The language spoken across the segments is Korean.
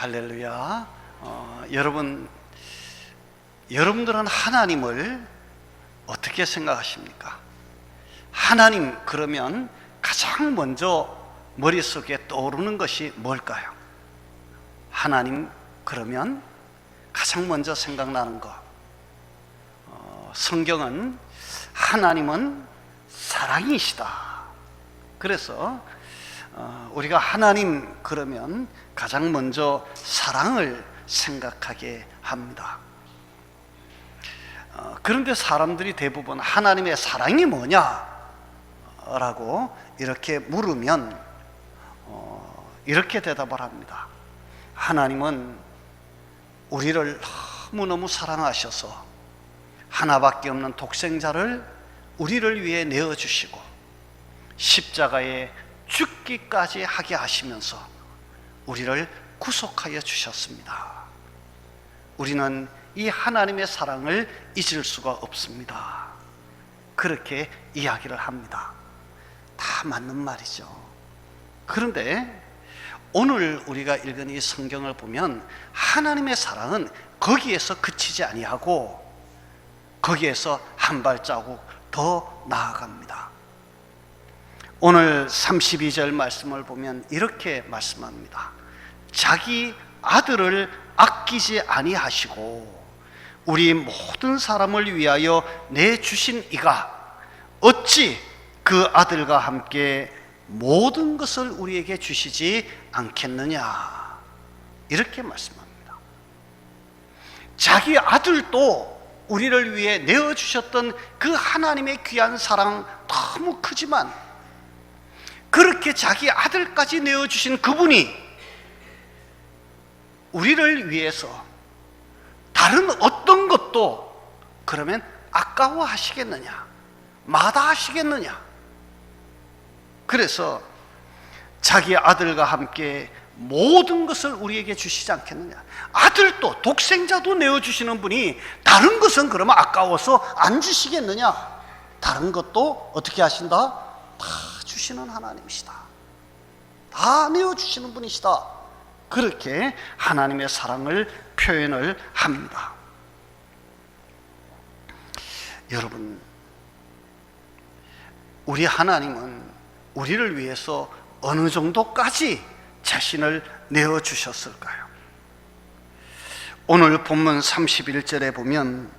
할렐루야. 여러분들은 하나님을 어떻게 생각하십니까? 하나님 그러면 가장 먼저 머릿속에 떠오르는 것이 뭘까요? 하나님 그러면 가장 먼저 생각나는 것, 성경은 하나님은 사랑이시다. 그래서 우리가 하나님 그러면 가장 먼저 사랑을 생각하게 합니다. 그런데 사람들이 대부분 하나님의 사랑이 뭐냐? 라고 이렇게 물으면 이렇게 대답을 합니다. 하나님은 우리를 너무너무 사랑하셔서 하나밖에 없는 독생자를 우리를 위해 내어주시고 십자가에 죽기까지 하게 하시면서 우리를 구속하여 주셨습니다. 우리는 이 하나님의 사랑을 잊을 수가 없습니다. 그렇게 이야기를 합니다. 다 맞는 말이죠. 그런데 오늘 우리가 읽은 이 성경을 보면 하나님의 사랑은 거기에서 그치지 아니하고 거기에서 한 발자국 더 나아갑니다. 오늘 32절 말씀을 보면 이렇게 말씀합니다. 자기 아들을 아끼지 아니하시고 우리 모든 사람을 위하여 내주신 이가 어찌 그 아들과 함께 모든 것을 우리에게 주시지 않겠느냐, 이렇게 말씀합니다. 자기 아들도 우리를 위해 내어주셨던 그 하나님의 귀한 사랑 너무 크지만 그렇게 자기 아들까지 내어주신 그분이 우리를 위해서 다른 어떤 것도 그러면 아까워하시겠느냐, 마다하시겠느냐. 그래서 자기 아들과 함께 모든 것을 우리에게 주시지 않겠느냐. 아들도 독생자도 내어주시는 분이 다른 것은 그러면 아까워서 안 주시겠느냐. 다른 것도 어떻게 하신다? 다 주시는 하나님이시다. 다 내어주시는 분이시다. 그렇게 하나님의 사랑을 표현을 합니다. 여러분, 우리 하나님은 우리를 위해서 어느 정도까지 자신을 내어주셨을까요? 오늘 본문 31절에 보면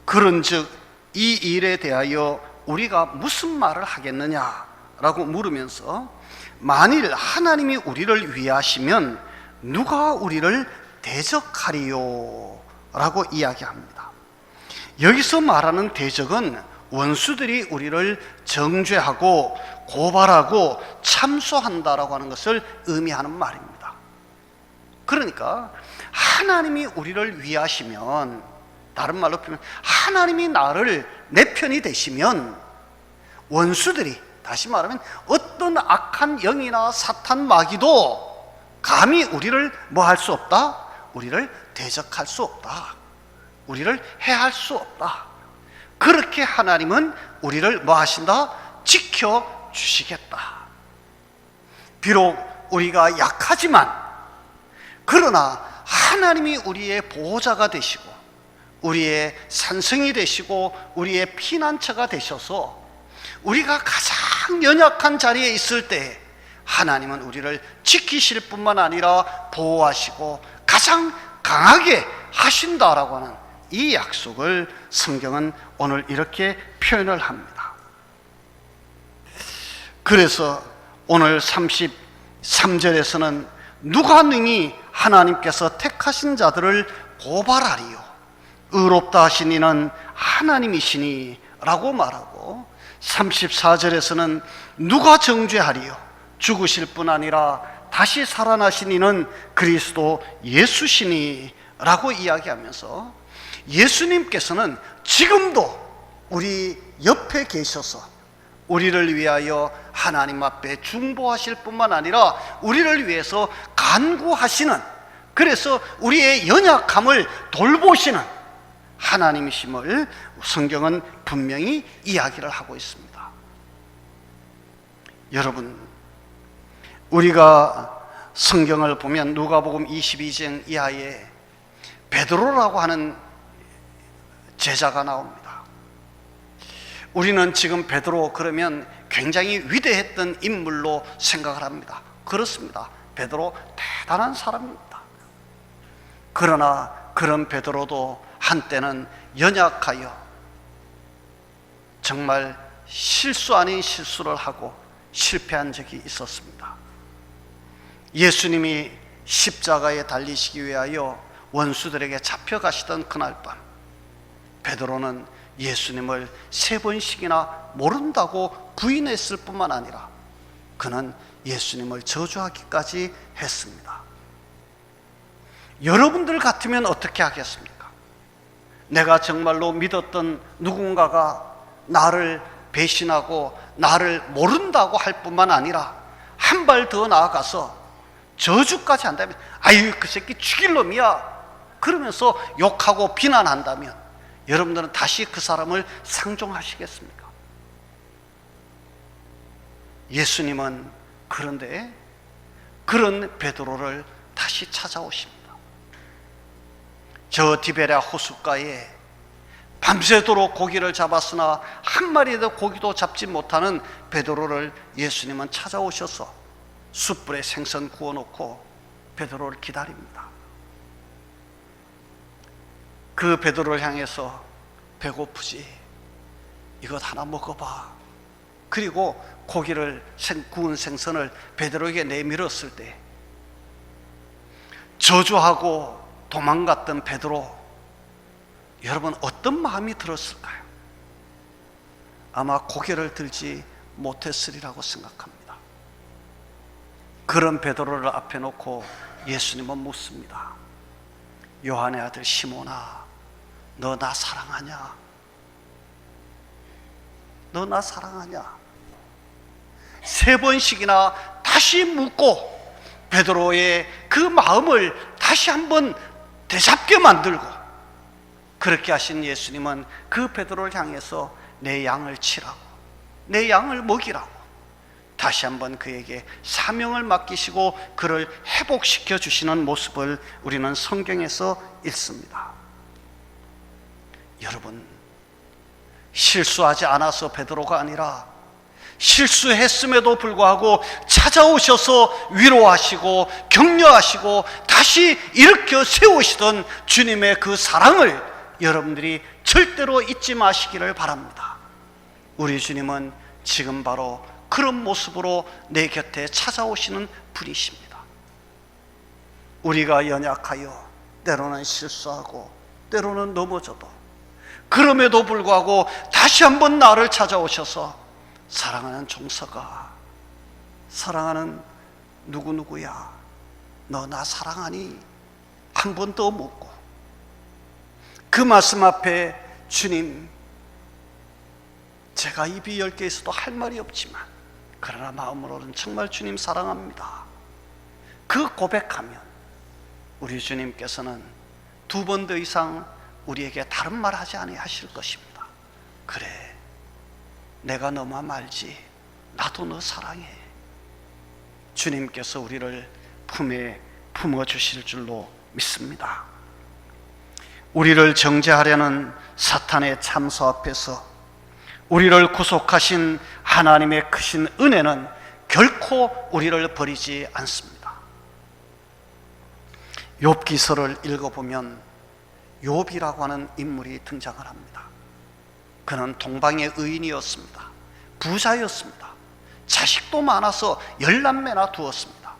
그런즉 이 일에 대하여 우리가 무슨 말을 하겠느냐라고 물으면서 만일 하나님이 우리를 위하시면 누가 우리를 대적하리요? 라고 이야기합니다. 여기서 말하는 대적은 원수들이 우리를 정죄하고 고발하고 참소한다라고 하는 것을 의미하는 말입니다. 그러니까 하나님이 우리를 위하시면, 다른 말로 표현하면 하나님이 나를 내 편이 되시면 원수들이, 다시 말하면 어떤 악한 영이나 사탄 마귀도 감히 우리를 뭐 할 수 없다? 우리를 대적할 수 없다. 우리를 해할 수 없다. 그렇게 하나님은 우리를 뭐 하신다? 지켜주시겠다. 비록 우리가 약하지만 그러나 하나님이 우리의 보호자가 되시고 우리의 산성이 되시고 우리의 피난처가 되셔서 우리가 가장 연약한 자리에 있을 때 하나님은 우리를 지키실 뿐만 아니라 보호하시고 가장 강하게 하신다라고 하는 이 약속을 성경은 오늘 이렇게 표현을 합니다. 그래서 오늘 33절에서는 누가 능히 하나님께서 택하신 자들을 고발하리요? 의롭다 하신 이는 하나님이시니 라고 말하고 34절에서는 누가 정죄하리요? 죽으실 뿐 아니라 다시 살아나신 이는 그리스도 예수시니 라고 이야기하면서 예수님께서는 지금도 우리 옆에 계셔서 우리를 위하여 하나님 앞에 중보하실 뿐만 아니라 우리를 위해서 간구하시는, 그래서 우리의 연약함을 돌보시는 하나님이심을 성경은 분명히 이야기를 하고 있습니다. 여러분, 우리가 성경을 보면 누가복음 22장 이하에 베드로라고 하는 제자가 나옵니다. 우리는 지금 베드로 그러면 굉장히 위대했던 인물로 생각을 합니다. 그렇습니다. 베드로 대단한 사람입니다. 그러나 그런 베드로도 한때는 연약하여 정말 실수 아닌 실수를 하고 실패한 적이 있었습니다. 예수님이 십자가에 달리시기 위하여 원수들에게 잡혀가시던 그날 밤, 베드로는 예수님을 3번씩이나 모른다고 부인했을 뿐만 아니라 그는 예수님을 저주하기까지 했습니다. 여러분들 같으면 어떻게 하겠습니까? 내가 정말로 믿었던 누군가가 나를 배신하고 나를 모른다고 할 뿐만 아니라 한 발 더 나아가서 저주까지 한다면, 아유 그 새끼 죽일 놈이야 그러면서 욕하고 비난한다면 여러분들은 다시 그 사람을 상종하시겠습니까? 예수님은 그런데 그런 베드로를 다시 찾아오십니다. 저 디베랴 호숫가에 밤새도록 고기를 잡았으나 한 마리의 고기도 잡지 못하는 베드로를 예수님은 찾아오셔서 숯불에 생선 구워놓고 베드로를 기다립니다. 그 베드로를 향해서 배고프지? 이것 하나 먹어봐. 그리고 고기를 구운 생선을 베드로에게 내밀었을 때 저주하고 도망갔던 베드로, 여러분 어떤 마음이 들었을까요? 아마 고개를 들지 못했으리라고 생각합니다. 그런 베드로를 앞에 놓고 예수님은 묻습니다. 요한의 아들 시몬아, 너 나 사랑하냐? 너 나 사랑하냐? 3번씩이나 다시 묻고 베드로의 그 마음을 다시 한번 되잡게 만들고, 그렇게 하신 예수님은 그 베드로를 향해서 내 양을 치라고, 내 양을 먹이라고 다시 한번 그에게 사명을 맡기시고 그를 회복시켜 주시는 모습을 우리는 성경에서 읽습니다. 여러분, 실수하지 않아서 베드로가 아니라 실수했음에도 불구하고 찾아오셔서 위로하시고 격려하시고 다시 일으켜 세우시던 주님의 그 사랑을 여러분들이 절대로 잊지 마시기를 바랍니다. 우리 주님은 지금 바로 그런 모습으로 내 곁에 찾아오시는 분이십니다. 우리가 연약하여 때로는 실수하고 때로는 넘어져도 그럼에도 불구하고 다시 한번 나를 찾아오셔서 사랑하는 종서가, 사랑하는 누구누구야, 너 나 사랑하니? 한 번 더 묻고 그 말씀 앞에 주님, 제가 입이 10개 있어도 할 말이 없지만 그러나 마음으로는 정말 주님 사랑합니다. 그 고백하면 우리 주님께서는 2번 더 이상 우리에게 다른 말 하지 아니하실 것입니다. 그래, 내가 너만 알지, 나도 너 사랑해. 주님께서 우리를 품에 품어주실 줄로 믿습니다. 우리를 정죄하려는 사탄의 참소 앞에서 우리를 구속하신 하나님의 크신 은혜는 결코 우리를 버리지 않습니다. 욥기서를 읽어보면 욥이라고 하는 인물이 등장을 합니다. 그는 동방의 의인이었습니다. 부자였습니다. 자식도 많아서 10남매나 두었습니다.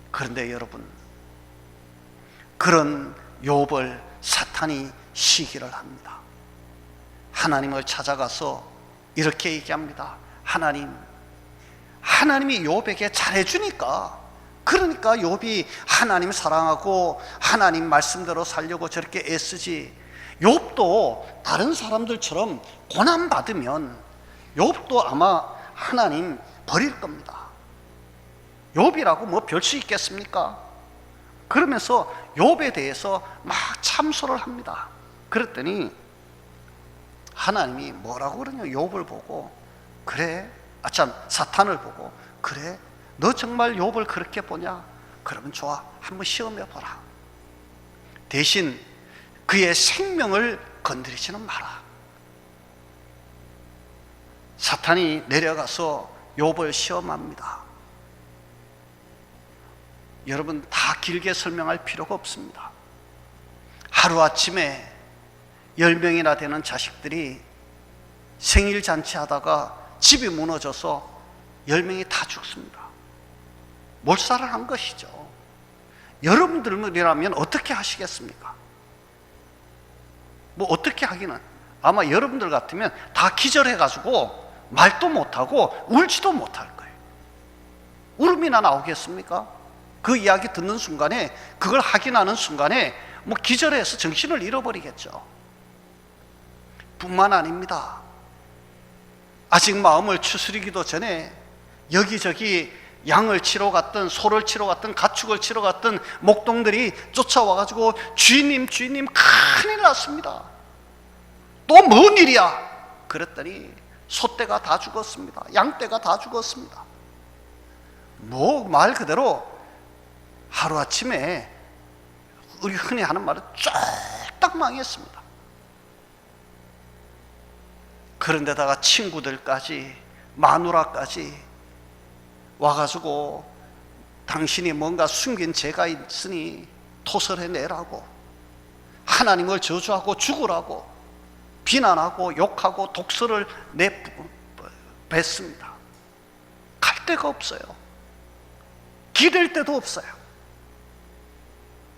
그런데 여러분, 그런 욥을 사탄이 시기를 합니다. 하나님을 찾아가서 이렇게 얘기합니다. 하나님이 욥에게 잘해주니까, 그러니까 욥이 하나님 사랑하고 하나님 말씀대로 살려고 저렇게 애쓰지. 욥도 다른 사람들처럼 고난받으면 욥도 아마 하나님 버릴 겁니다. 욥이라고 뭐 별 수 있겠습니까? 그러면서 욥에 대해서 막 참소를 합니다. 그랬더니 하나님이 뭐라고 그러냐, 욥을 보고, 그래, 사탄을 보고, 그래, 너 정말 욥을 그렇게 보냐? 그러면 좋아, 한번 시험해 보라. 대신 그의 생명을 건드리지는 마라. 사탄이 내려가서 욥을 시험합니다. 여러분, 다 길게 설명할 필요가 없습니다. 하루아침에 10명이나 되는 자식들이 생일 잔치하다가 집이 무너져서 10명이 다 죽습니다. 몰살을 한 것이죠. 여러분들이라면 어떻게 하시겠습니까? 뭐 어떻게 하기는, 아마 여러분들 같으면 다 기절해가지고 말도 못하고 울지도 못할 거예요. 울음이나 나오겠습니까? 그 이야기 듣는 순간에, 그걸 확인하는 순간에 뭐 기절해서 정신을 잃어버리겠죠. 뿐만 아닙니다. 아직 마음을 추스리기도 전에 여기저기 양을 치러 갔던, 소를 치러 갔던, 가축을 치러 갔던 목동들이 쫓아와가지고 주인님, 주인님, 큰일 났습니다. 또 뭔 일이야? 그랬더니 소떼가 다 죽었습니다. 양떼가 다 죽었습니다. 뭐 말 그대로 하루아침에 우리 흔히 하는 말은 쫙딱 망했습니다. 그런데다가 친구들까지, 마누라까지 와가지고 당신이 뭔가 숨긴 죄가 있으니 토설해내라고, 하나님을 저주하고 죽으라고 비난하고 욕하고 독설을 내뱉습니다. 갈 데가 없어요. 기댈 데도 없어요.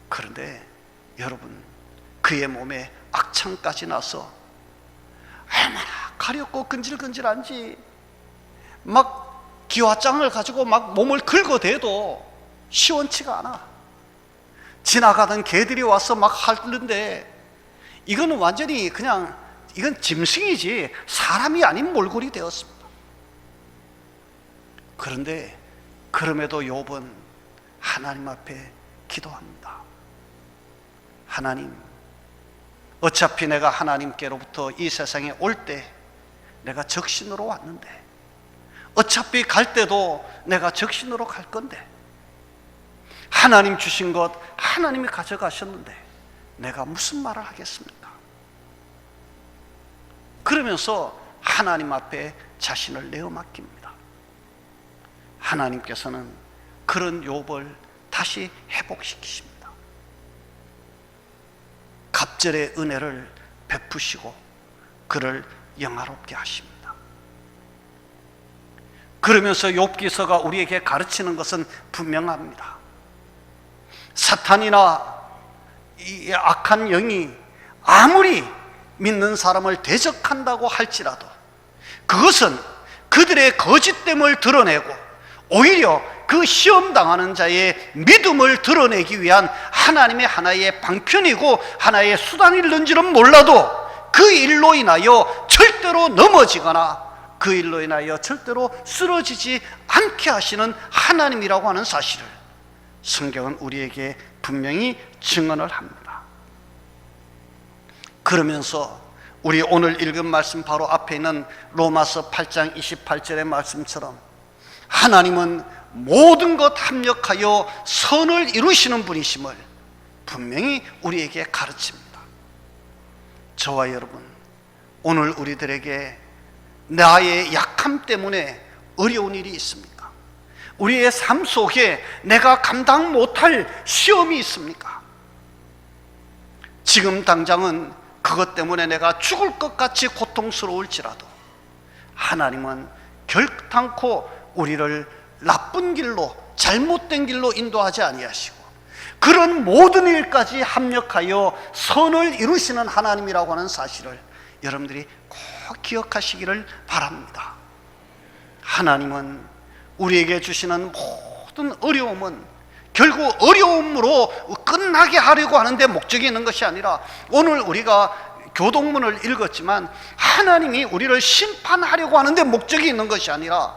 그런데 여러분, 그의 몸에 악창까지 나서 얼마나 가렵고 근질근질한지, 막 기와장을 가지고 막 몸을 긁어대도 시원치가 않아. 지나가던 개들이 와서 막 핥는데 이거는 완전히 그냥, 이건 짐승이지 사람이 아닌 몰골이 되었습니다. 그런데 그럼에도 욥은 하나님 앞에 기도합니다. 하나님, 어차피 내가 하나님께로부터 이 세상에 올 때 내가 적신으로 왔는데, 어차피 갈 때도 내가 적신으로 갈 건데, 하나님 주신 것 하나님이 가져가셨는데 내가 무슨 말을 하겠습니까? 그러면서 하나님 앞에 자신을 내어 맡깁니다. 하나님께서는 그런 욥을 다시 회복시키십니다. 갑절의 은혜를 베푸시고 그를 영화롭게 하십니다. 그러면서 욥기서가 우리에게 가르치는 것은 분명합니다. 사탄이나 이 악한 영이 아무리 믿는 사람을 대적한다고 할지라도 그것은 그들의 거짓됨을 드러내고 오히려 그 시험당하는 자의 믿음을 드러내기 위한 하나님의 하나의 방편이고 하나의 수단일는지는 몰라도 그 일로 인하여 절대로 넘어지거나 그 일로 인하여 절대로 쓰러지지 않게 하시는 하나님이라고 하는 사실을 성경은 우리에게 분명히 증언을 합니다. 그러면서 우리 오늘 읽은 말씀 바로 앞에 있는 로마서 8장 28절의 말씀처럼 하나님은 모든 것 합력하여 선을 이루시는 분이심을 분명히 우리에게 가르칩니다. 저와 여러분, 오늘 우리들에게 나의 약함 때문에 어려운 일이 있습니까? 우리의 삶 속에 내가 감당 못할 시험이 있습니까? 지금 당장은 그것 때문에 내가 죽을 것 같이 고통스러울지라도 하나님은 결단코 우리를 나쁜 길로, 잘못된 길로 인도하지 아니하시고 그런 모든 일까지 합력하여 선을 이루시는 하나님이라고 하는 사실을 여러분들이 꼭 기억하시기를 바랍니다. 하나님은 우리에게 주시는 모든 어려움은 결국 어려움으로 끝나게 하려고 하는데 목적이 있는 것이 아니라, 오늘 우리가 교동문을 읽었지만 하나님이 우리를 심판하려고 하는데 목적이 있는 것이 아니라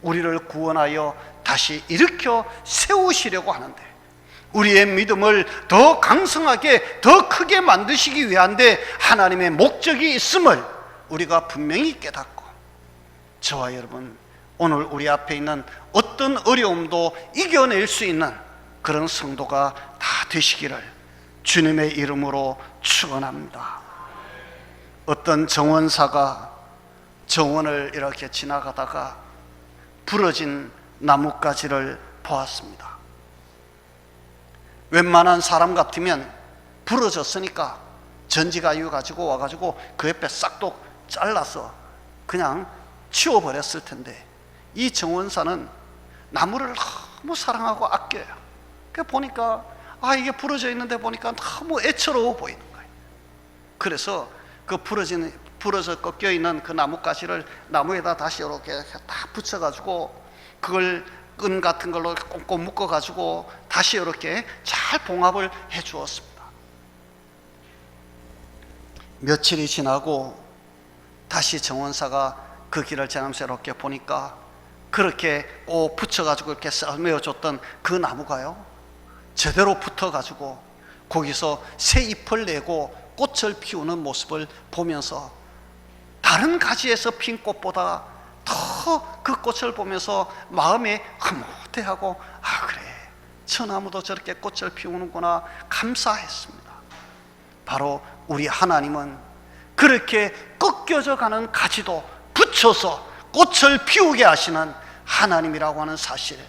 우리를 구원하여 다시 일으켜 세우시려고 하는데, 우리의 믿음을 더 강성하게 더 크게 만드시기 위한데 하나님의 목적이 있음을 우리가 분명히 깨닫고, 저와 여러분 오늘 우리 앞에 있는 어떤 어려움도 이겨낼 수 있는 그런 성도가 다 되시기를 주님의 이름으로 축원합니다. 어떤 정원사가 정원을 이렇게 지나가다가 부러진 나뭇가지를 보았습니다. 웬만한 사람 같으면 부러졌으니까 전지가유 가지고 와가지고 그 옆에 싹둑 잘라서 그냥 치워버렸을 텐데, 이 정원사는 나무를 너무 사랑하고 아껴요. 그러니까 보니까 이게 부러져 있는데 보니까 너무 애처로워 보이는 거예요. 그래서 그 부러져 꺾여 있는 그 나뭇가지를 나무에다 다시 이렇게 딱 붙여가지고 그걸 끈 같은 걸로 꽁꽁 묶어가지고 다시 이렇게 잘 봉합을 해 주었습니다. 며칠이 지나고 다시 정원사가 그 길을 지나면서 이렇게 보니까 그렇게 꼭 붙여가지고 이렇게 썰매어줬던 그 나무가요, 제대로 붙어가지고 거기서 새 잎을 내고 꽃을 피우는 모습을 보면서 다른 가지에서 핀 꽃보다 더 그 꽃을 보면서 마음이 흐뭇해하고, 그래, 저 나무도 저렇게 꽃을 피우는구나 감사했습니다. 바로 우리 하나님은 그렇게 꺾여져 가는 가지도 붙여서 꽃을 피우게 하시는 하나님이라고 하는 사실,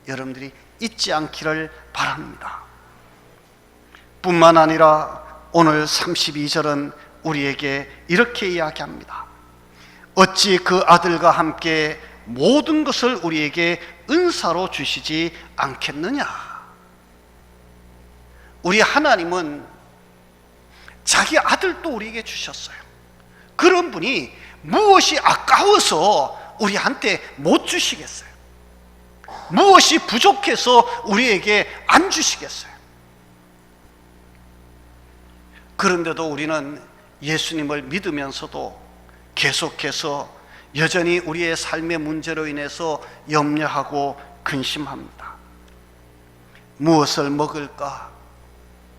여러분들이 잊지 않기를 바랍니다. 뿐만 아니라 오늘 32절은 우리에게 이렇게 이야기합니다. 어찌 그 아들과 함께 모든 것을 우리에게 은사로 주시지 않겠느냐. 우리 하나님은 자기 아들도 우리에게 주셨어요. 그런 분이 무엇이 아까워서 우리한테 못 주시겠어요? 무엇이 부족해서 우리에게 안 주시겠어요? 그런데도 우리는 예수님을 믿으면서도 계속해서 여전히 우리의 삶의 문제로 인해서 염려하고 근심합니다. 무엇을 먹을까?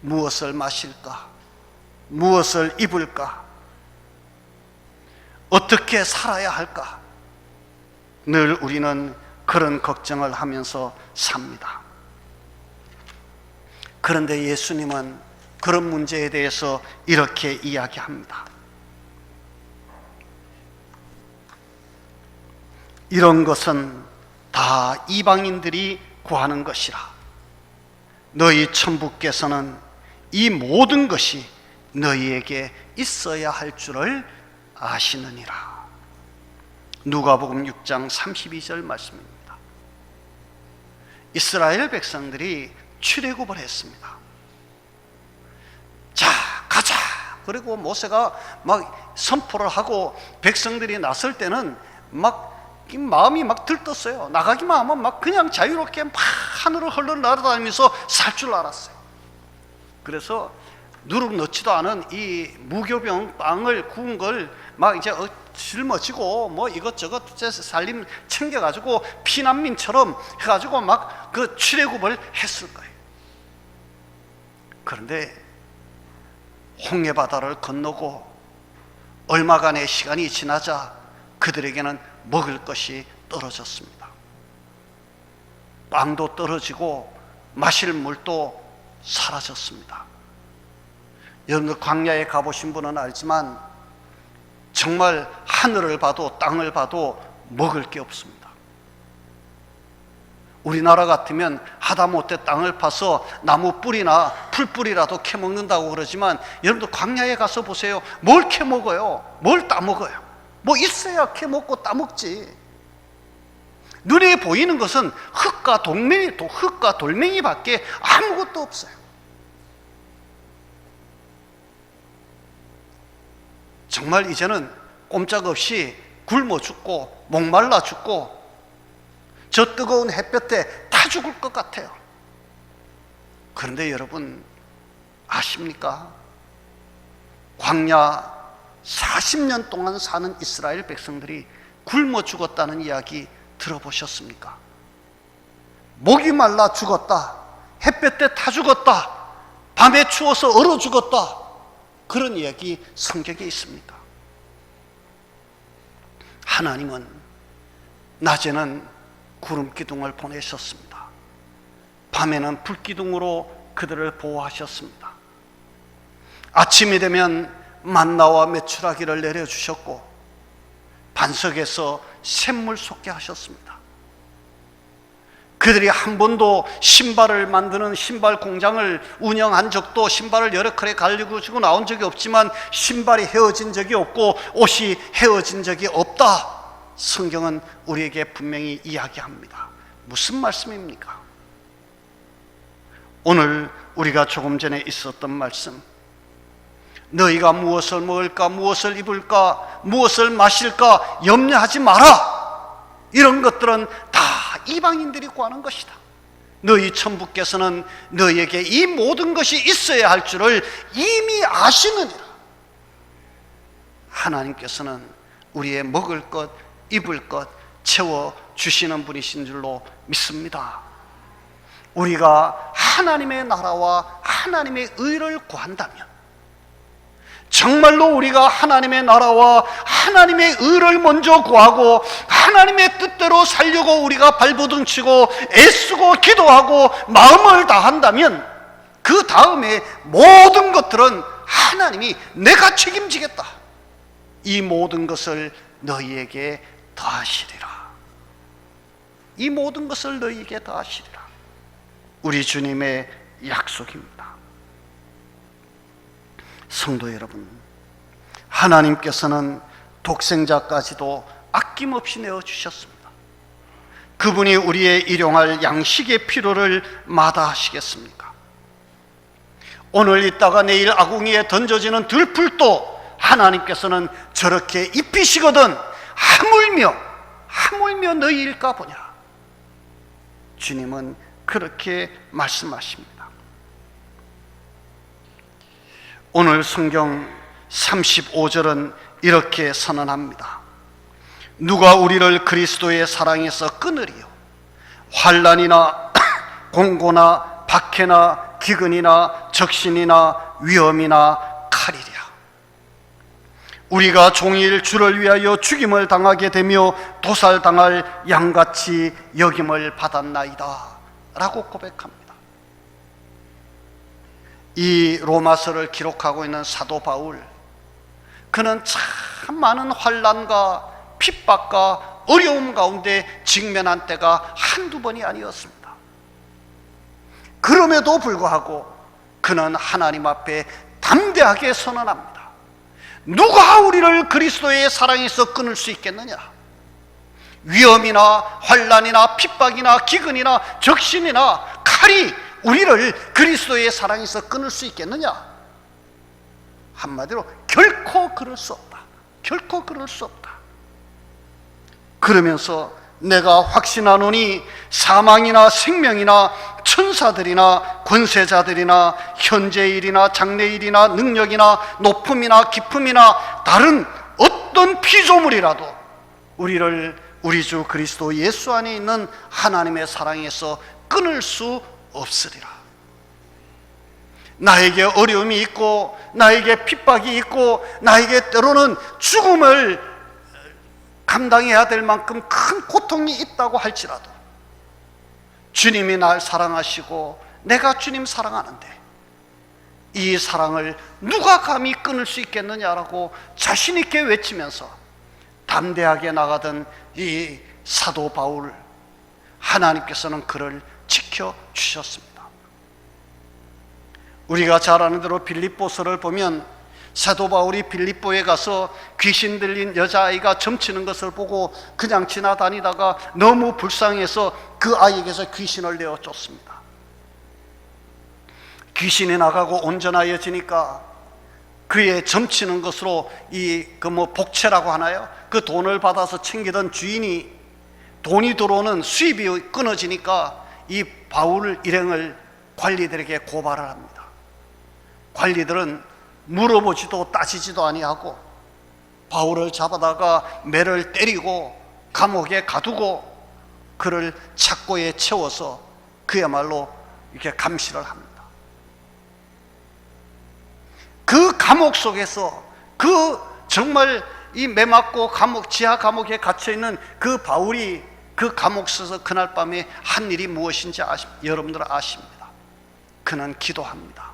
무엇을 마실까? 무엇을 입을까? 어떻게 살아야 할까? 늘 우리는 그런 걱정을 하면서 삽니다. 그런데 예수님은 그런 문제에 대해서 이렇게 이야기합니다. 이런 것은 다 이방인들이 구하는 것이라. 너희 천부께서는 이 모든 것이 너희에게 있어야 할 줄을 아시느니라. 누가복음 6장 32절 말씀입니다. 이스라엘 백성들이 출애굽을 했습니다. 자, 가자. 그리고 모세가 막 선포를 하고 백성들이 나설 때는 막 마음이 막 들떴어요. 나가기만 하면 막 그냥 자유롭게 막 하늘을 헐렁 날아다니면서 살 줄 알았어요. 그래서 누룩 넣지도 않은 이 무교병 빵을 구운 걸 막 이제 짊어지고 뭐 이것저것 살림 챙겨가지고 피난민처럼 해가지고 막 그 출애굽을 했을 거예요. 그런데 홍해바다를 건너고 얼마간의 시간이 지나자 그들에게는 먹을 것이 떨어졌습니다. 빵도 떨어지고 마실 물도 사라졌습니다. 여러분들 광야에 가보신 분은 알지만 정말 하늘을 봐도 땅을 봐도 먹을 게 없습니다. 우리나라 같으면 하다못해 땅을 파서 나무 뿌리나 풀뿌리라도 캐먹는다고 그러지만 여러분들 광야에 가서 보세요. 뭘 캐먹어요? 뭘 따먹어요? 뭐 있어야 캐먹고 따먹지. 눈에 보이는 것은 흙과 돌멩이밖에 아무것도 없어요. 정말 이제는 꼼짝없이 굶어 죽고 목말라 죽고 저 뜨거운 햇볕에 다 죽을 것 같아요. 그런데 여러분 아십니까? 광야 40년 동안 사는 이스라엘 백성들이 굶어 죽었다는 이야기 들어보셨습니까? 목이 말라 죽었다, 햇볕에 타 죽었다, 밤에 추워서 얼어 죽었다, 그런 이야기 성경에 있습니다. 하나님은 낮에는 구름 기둥을 보내셨습니다. 밤에는 불기둥으로 그들을 보호하셨습니다. 아침이 되면 만나와 메추라기를 내려주셨고 반석에서 샘물 솟게 하셨습니다. 그들이 한 번도 신발을 만드는 신발 공장을 운영한 적도, 신발을 여러 컬에 갈리고 나온 적이 없지만 신발이 헤어진 적이 없고 옷이 헤어진 적이 없다, 성경은 우리에게 분명히 이야기합니다. 무슨 말씀입니까? 오늘 우리가 조금 전에 있었던 말씀, 너희가 무엇을 먹을까, 무엇을 입을까, 무엇을 마실까 염려하지 마라, 이런 것들은 다 이방인들이 구하는 것이다. 너희 천부께서는 너희에게 이 모든 것이 있어야 할 줄을 이미 아시느니라. 하나님께서는 우리의 먹을 것, 입을 것 채워주시는 분이신 줄로 믿습니다. 우리가 하나님의 나라와 하나님의 의를 구한다면, 정말로 우리가 하나님의 나라와 하나님의 의를 먼저 구하고 하나님의 뜻대로 살려고 우리가 발버둥치고 애쓰고 기도하고 마음을 다한다면, 그 다음에 모든 것들은 하나님이 내가 책임지겠다, 이 모든 것을 너희에게 더하시리라. 이 모든 것을 너희에게 더하시리라. 우리 주님의 약속입니다. 성도 여러분, 하나님께서는 독생자까지도 아낌없이 내어주셨습니다. 그분이 우리의 일용할 양식의 필요를 마다하시겠습니까? 오늘 있다가 내일 아궁이에 던져지는 들풀도 하나님께서는 저렇게 입히시거든 하물며 너희일까 보냐. 주님은 그렇게 말씀하십니다. 오늘 성경 35절은 이렇게 선언합니다. 누가 우리를 그리스도의 사랑에서 끊으리요? 환난이나 공고나 박해나 기근이나 적신이나 위험이나 칼이랴. 우리가 종일 주를 위하여 죽임을 당하게 되며 도살당할 양같이 여김을 받았나이다 라고 고백합니다. 이 로마서를 기록하고 있는 사도 바울, 그는 참 많은 환난과 핍박과 어려움 가운데 직면한 때가 한두 번이 아니었습니다. 그럼에도 불구하고 그는 하나님 앞에 담대하게 선언합니다. 누가 우리를 그리스도의 사랑에서 끊을 수 있겠느냐? 위험이나 환난이나 핍박이나 기근이나 적신이나 칼이 우리를 그리스도의 사랑에서 끊을 수 있겠느냐? 한마디로 결코 그럴 수 없다. 결코 그럴 수 없다. 그러면서 내가 확신하노니 사망이나 생명이나 천사들이나 권세자들이나 현재일이나 장래일이나 능력이나 높음이나 깊음이나 다른 어떤 피조물이라도 우리를 우리 주 그리스도 예수 안에 있는 하나님의 사랑에서 끊을 수 없으리라. 나에게 어려움이 있고 나에게 핍박이 있고 나에게 때로는 죽음을 감당해야 될 만큼 큰 고통이 있다고 할지라도 주님이 날 사랑하시고 내가 주님 사랑하는데 이 사랑을 누가 감히 끊을 수 있겠느냐라고 자신 있게 외치면서 담대하게 나가던 이 사도 바울, 하나님께서는 그를 지켜주셨습니다. 우리가 잘 아는 대로 빌립보서를 보면 사도 바울이 빌립보에 가서 귀신 들린 여자아이가 점치는 것을 보고 그냥 지나다니다가 너무 불쌍해서 그 아이에게서 귀신을 내어쫓습니다. 귀신이 나가고 온전하여지니까 그의 점치는 것으로 복채라고 하나요? 그 돈을 받아서 챙기던 주인이 돈이 들어오는 수입이 끊어지니까 이 바울 일행을 관리들에게 고발을 합니다. 관리들은 물어보지도 따지지도 아니하고 바울을 잡아다가 매를 때리고 감옥에 가두고 그를 착고에 채워서 그야말로 이렇게 감시를 합니다. 그 감옥 속에서 그 정말 이 매맞고 지하 감옥에 갇혀 있는 그 바울이 그 감옥에서 그날 밤에 한 일이 무엇인지 여러분들 아십니다. 그는 기도합니다.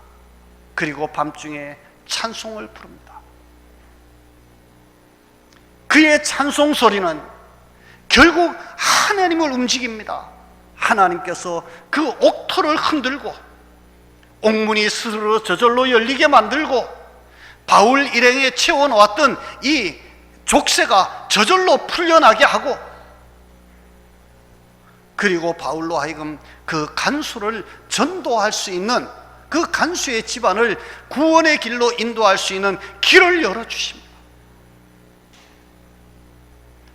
그리고 밤중에 찬송을 부릅니다. 그의 찬송 소리는 결국 하나님을 움직입니다. 하나님께서 그 옥토를 흔들고 옥문이 스스로 저절로 열리게 만들고 바울 일행에 채워놓았던 이 족쇄가 저절로 풀려나게 하고, 그리고 바울로 하여금 그 간수를 전도할 수 있는, 그 간수의 집안을 구원의 길로 인도할 수 있는 길을 열어주십니다.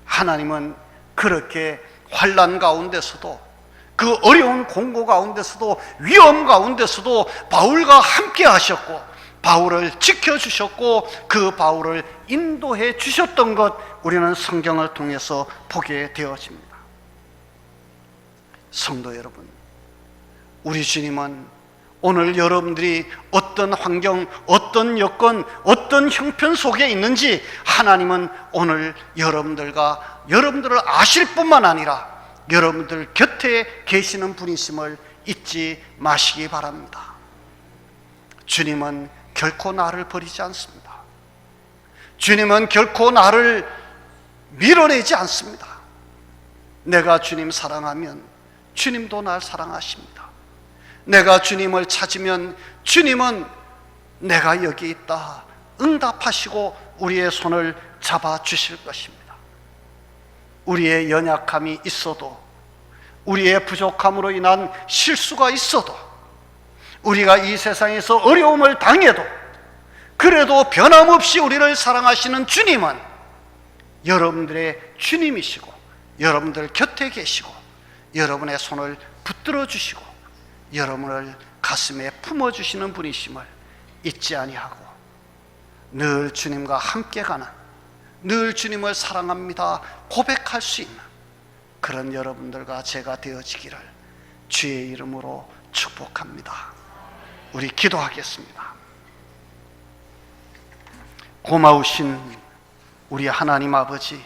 하나님은 그렇게 환난 가운데서도, 그 어려운 공고 가운데서도, 위험 가운데서도 바울과 함께 하셨고 바울을 지켜주셨고 그 바울을 인도해 주셨던 것, 우리는 성경을 통해서 보게 되어집니다. 성도 여러분, 우리 주님은 오늘 여러분들이 어떤 환경, 어떤 여건, 어떤 형편 속에 있는지 하나님은 오늘 여러분들을 아실 뿐만 아니라 여러분들 곁에 계시는 분이심을 잊지 마시기 바랍니다. 주님은 결코 나를 버리지 않습니다. 주님은 결코 나를 밀어내지 않습니다. 내가 주님 사랑하면 주님도 날 사랑하십니다. 내가 주님을 찾으면 주님은 내가 여기 있다 응답하시고 우리의 손을 잡아주실 것입니다. 우리의 연약함이 있어도, 우리의 부족함으로 인한 실수가 있어도, 우리가 이 세상에서 어려움을 당해도, 그래도 변함없이 우리를 사랑하시는 주님은 여러분들의 주님이시고 여러분들 곁에 계시고 여러분의 손을 붙들어 주시고 여러분을 가슴에 품어주시는 분이심을 잊지 아니하고 늘 주님과 함께 가는, 늘 주님을 사랑합니다 고백할 수 있는 그런 여러분들과 제가 되어지기를 주의 이름으로 축복합니다. 우리 기도하겠습니다. 고마우신 우리 하나님 아버지,